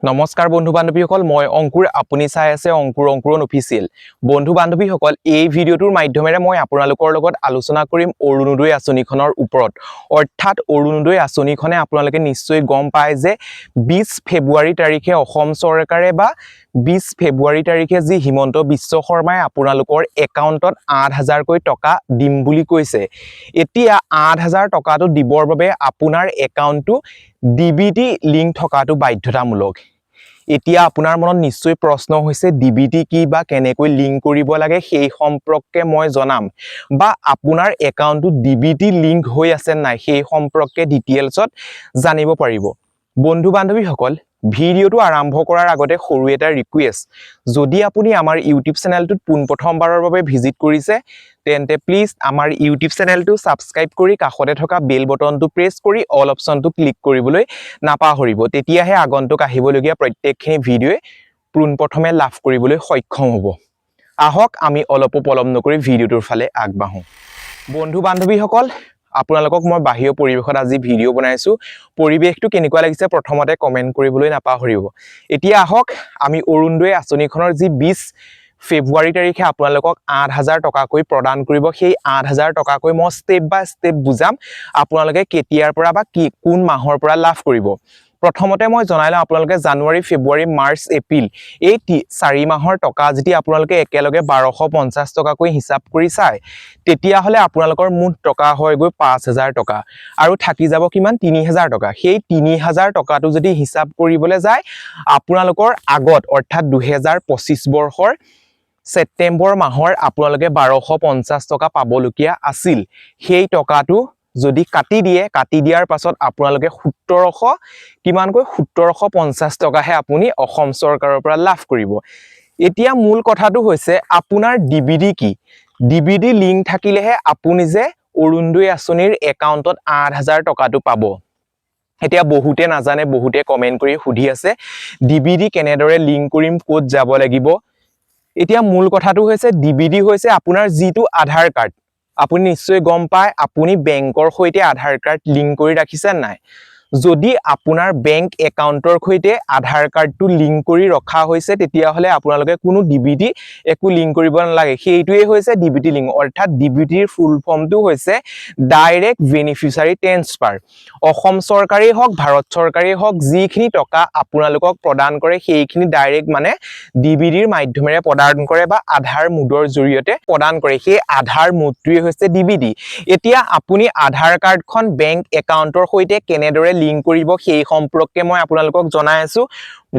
নমস্কাৰ বন্ধু বান্ধৱীসকল মই অংকুৰ আপুনি চাই আছে অংকুৰন অফিচিয়েল বন্ধু বান্ধৱীসকল এই ভিডিঅ'টোৰ মাধ্যমেৰে মই আপোনালোকৰ লগত আলোচনা কৰিম অৰুণোদয় আঁচনিখনৰ ওপৰত অৰ্থাৎ অৰুণোদয় আঁচনিখনে আপোনালোকে নিশ্চয় গম পায় যে 20 ফেব্ৰুৱাৰী তাৰিখে অসম চৰকাৰে বা 20 ফেব্ৰুৱাৰী তাৰিখে যি হিমন্ত বিশ্ব শৰ্মাই আপোনালোকৰ একাউণ্টত 8000 কৈ টকা দিম বুলি কৈছে এতিয়া 8000 টকাটো দিবৰ বাবে আপোনাৰ একাউণ্টটো ডিবিটি লিংক থকাটো বাধ্যতামূলক এতিয়া আপোনাৰ মনত নিশ্চয় প্ৰশ্ন হৈছে ডিবিটি কি বা কেনেকৈ লিংক কৰিব লাগে সেই সম্পৰ্কে মই জনাম বা আপোনাৰ একাউণ্টটো ডিবিটি লিংক হৈ আছে নাই সেই সম্পৰ্কে ডিটেইলছত জানিব পাৰিব বন্ধু বান্ধৱীসকল ভিডিঅ'টো আৰম্ভ কৰাৰ আগতে সৰু এটা ৰিকুৱেষ্ট যদি আপুনি আমাৰ ইউটিউব চেনেলটোত পোনপ্ৰথমবাৰৰ বাবে ভিজিট কৰিছে তেন্তে প্লিজ আমাৰ ইউটিউব চেনেলটো সাবস্ক্ৰাইব কৰি কাষতে থকা বেল বটনটো প্ৰেছ কৰি অল অপচনটো ক্লিক কৰিবলৈ নাপাহৰিব তেতিয়াহে আগন্তুক আহিবলগীয়া প্ৰত্যেকখিনি ভিডিঅ'ই পোনপ্ৰথমে লাভ কৰিবলৈ সক্ষম হ'ব আহক আমি অলপ পলম নকৰি ভিডিঅ'টোৰ ফালে আগবাঢ়ো বন্ধু বান্ধৱীসকল আপোনালোকক মই বাহিৰ পৰিবেশত আজি ভিডিঅ' বনাইছো পৰিবেশটো কেনেকুৱা লাগিছে প্ৰথমতে কমেন্ট কৰিবলৈ নাপাহৰিব এতিয়া আহক আমি অৰুণোদয় আঁচনিখনৰ যি 20 ফেব্ৰুৱাৰী তাৰিখে আপোনালোকক 8000 টকাকৈ প্ৰদান কৰিব সেই 8000 টকাকৈ মই ষ্টেপ বাই ষ্টেপ বুজাম আপোনালোকে কেতিয়াৰ পৰা বা কোন মাহৰ পৰা লাভ কৰিব প্ৰথমতে মই জনাইলো আপোনালোকে জানুৱাৰী ফেব্ৰুৱাৰী মাৰ্চ এপ্ৰিল এই 4 মাহৰ টকা যদি আপোনালোকে একেলগে 1250 টকাকৈ হিচাপ কৰি চাই তেতিয়া হলে আপোনালোকৰ মুঠ টকা হয় গৈ 5000 টকা আৰু থাকি যাব কিমান 3000 টকা সেই 3000 টকাটো যদি হিচাপ কৰিবলৈ যায় আপোনালোকৰ আগত অৰ্থাৎ 2025 বৰ্ষৰ সেপ্টেম্বৰ মাহৰ আপোনালোকে 1250 টকা পাবলগীয়া আছিল সেই টকাটো যদি কাটি দিয়াৰ পাছত আপোনালোকে 1700 কিমানকৈ 1750 টকাহে আপুনি অসম চৰকাৰৰ পৰা লাভ কৰিব এতিয়া মূল কথাটো হৈছে আপোনাৰ ডিবিডি কি ডিবিডি লিংক থাকিলেহে আপুনি যে অৰুণোদয় আঁচনিৰ একাউণ্টত 8000 টকাটো পাব এতিয়া বহুতে নাজানে বহুতে কমেন্ট কৰি সুধি আছে ডিবিডি কেনেদৰে লিংক কৰিম ক'ত যাব লাগিব এতিয়া মূল কথাটো হৈছে ডিবিডি হৈছে আপোনাৰ জিটো আধাৰ কাৰ্ড আপুনি নিশ্চয় গম পায় আপুনি বেংকৰ সৈতে আধাৰ কাৰ্ড লিংক কৰি ৰাখিছে নাই যদি আপোনাৰ বেংক একাউণ্টৰ সৈতে আধাৰ কাৰ্ডটো লিংক কৰি ৰখা হৈছে তেতিয়া হলে আপোনালোকে কোনো ডিবিডি একো লিংক কৰিব নালাগে সেইটোৱে হৈছে ডিবিটি লিংক অৰ্থাৎ ডিবিটিৰ ফুল ফৰ্মটো হৈছে ডাইৰেক্ট বেনিফিচিয়াৰী ট্ৰান্সফাৰ অসম চৰকাৰেই হওক ভাৰত চৰকাৰেই হওক যিখিনি টকা আপোনালোকক প্ৰদান কৰে সেইখিনি ডাইৰেক্ট মানে ডিবিডিৰ মাধ্যমেৰে প্ৰদান কৰে বা আধাৰ মুডৰ জৰিয়তে প্ৰদান কৰে সেই আধাৰ মুডটোৱে হৈছে ডিবিডি এতিয়া আপুনি আধাৰ কাৰ্ডখন বেংক একাউণ্টৰ সৈতে কেনেদৰে লিংক কৰিব সেই সম্পৰ্কে মই আপোনালোকক জনাই আছো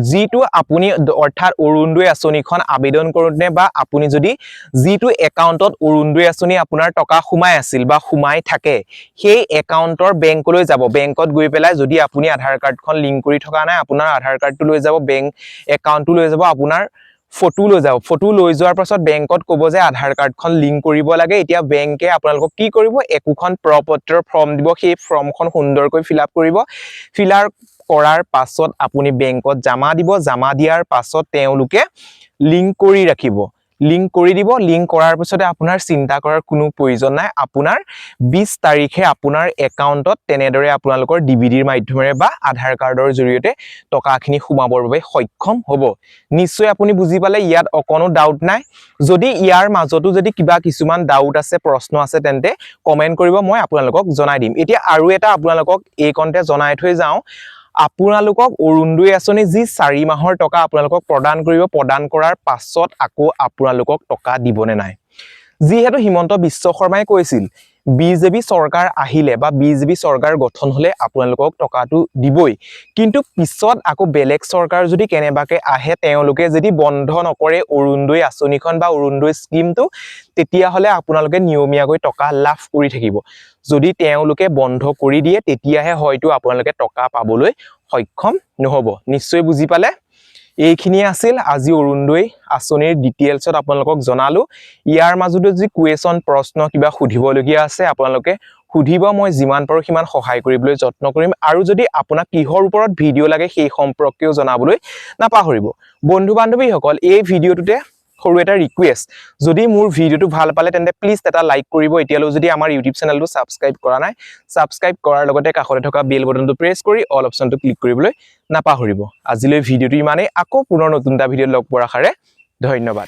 জিটো আপুনি অৰ্থাৎ অৰুণোদয় আঁচনিখন আবেদন কৰোঁতে বা আপুনি যদি জিটো একাউণ্টত অৰুণোদয় আঁচনি আপোনাৰ টকা সোমাই আছিল বা সোমাই থাকে সেই একাউণ্টৰ বেংকলৈ যাব বেংকত গৈ পেলাই যদি আপুনি আধাৰ কাৰ্ডখন লিংক কৰি থকা নাই আপোনাৰ আধাৰ কাৰ্ডটো লৈ যাব বেংক একাউণ্টটো লৈ যাব আপোনাৰ ফটো লৈ যাও ফটো লৈ যোৱাৰ পাছত বেংকত ক'ব যে আধাৰ কাৰ্ডখন লিংক কৰিব লাগে এতিয়া বেংকে আপোনালোকক কি কৰিব একোখন প্ৰপত্ৰৰ ফৰ্ম দিব সেই ফৰ্মখন সুন্দৰকৈ ফিল আপ কৰিব ফিল আপ কৰাৰ পাছত আপুনি বেংকত জমা দিব জমা দিয়াৰ পাছত তেওঁলোকে লিংক কৰি ৰাখিব লিংক কৰি দিব লিংক কৰাৰ পিছতে আপোনাৰ চিন্তা কৰাৰ কোনো প্ৰয়োজন নাই আপোনাৰ 20 তাৰিখে আপোনাৰ একাউণ্টত তেনেদৰে আপোনালোকৰ ডিবিডিৰ মাধ্যমেৰে বা আধাৰ কাৰ্ডৰ জৰিয়তে টকাখিনি সোমাবৰ বাবে সক্ষম হ'ব নিশ্চয় আপুনি বুজি পালে ইয়াত অকনো ডাউট নাই যদি ইয়াৰ মাজতো যদি কিবা কিছুমান ডাউট আছে প্ৰশ্ন আছে তেন্তে কমেন্ট কৰিব মই আপোনালোকক জনাই দিম এতিয়া আৰু এটা আপোনালোকক এই কন্তে জনাই থৈ যাও আপোনালোকক অৰুণোদয় আঁচনি যি 4 মাহৰ টকা আপোনালোকক প্ৰদান কৰিব প্ৰদান কৰাৰ পাছত আকৌ আপোনালোকক টকা দিবনে নাই যিহেতু হিমন্ত বিশ্ব শৰ্মাই কৈছিল বিজেপি চৰকাৰ আহিলে বা বিজেপি চৰকাৰ গঠন হলে আপোনালোকক টকাটো দিবই কিন্তু পিছত আকৌ বেলেগ চৰকাৰ যদি কেনেবাকে আহে তেওঁলোকে যদি বন্ধ নকৰে অৰুণোদয় আঁচনিখন বা অৰুণোদয় স্কিমটো তেতিয়া হলে আপোনালোকে নিয়মীয়াকৈ টকা লাভ কৰি থাকিব যদি তেওঁলোকে বন্ধ কৰি দিয়ে তেতিয়াহে হয়তো আপোনালোকে টকা পাবলৈ সক্ষম নহব নিশ্চয় বুজি পালে এইখিনি আছিল আজি অৰুণোদয় আঁচনিৰ ডিটেইলছত আপোনালোকক জনালো ইয়াৰ মাজতে যি কুৱেশ্যন প্ৰশ্ন কিবা সুধিবলগীয়া আছে আপোনালোকে সুধিব মই যিমান পাৰো সিমান সহায় কৰিবলৈ যত্ন কৰিম আৰু যদি আপোনাক কিহৰ ওপৰত ভিডিঅ' লাগে সেই সম্পৰ্কেও জনাবলৈ নাপাহৰিব বন্ধু বান্ধৱীসকল এই ভিডিঅ'টোতে সৰু এটা ৰিকুৱেষ্ট যদি মোৰ ভিডিওটো ভাল পালে তেন্তে প্লিজ এটা লাইক কৰিব এতিয়ালৈ যদি আমাৰ ইউটিউব চেনেলটো সাবস্ক্ৰাইব কৰা নাই সাবস্ক্ৰাইব কৰাৰ লগতে কাষতে থকা বেল বটনটো প্ৰেছ কৰি অল অপচনটো ক্লিক কৰিবলৈ নাপাহৰিব আজিলৈ ভিডিওটো ইমানেই আকৌ পুনৰ নতুন এটা ভিডিঅ'ত লগ পোৱাৰ আশাৰে ধন্যবাদ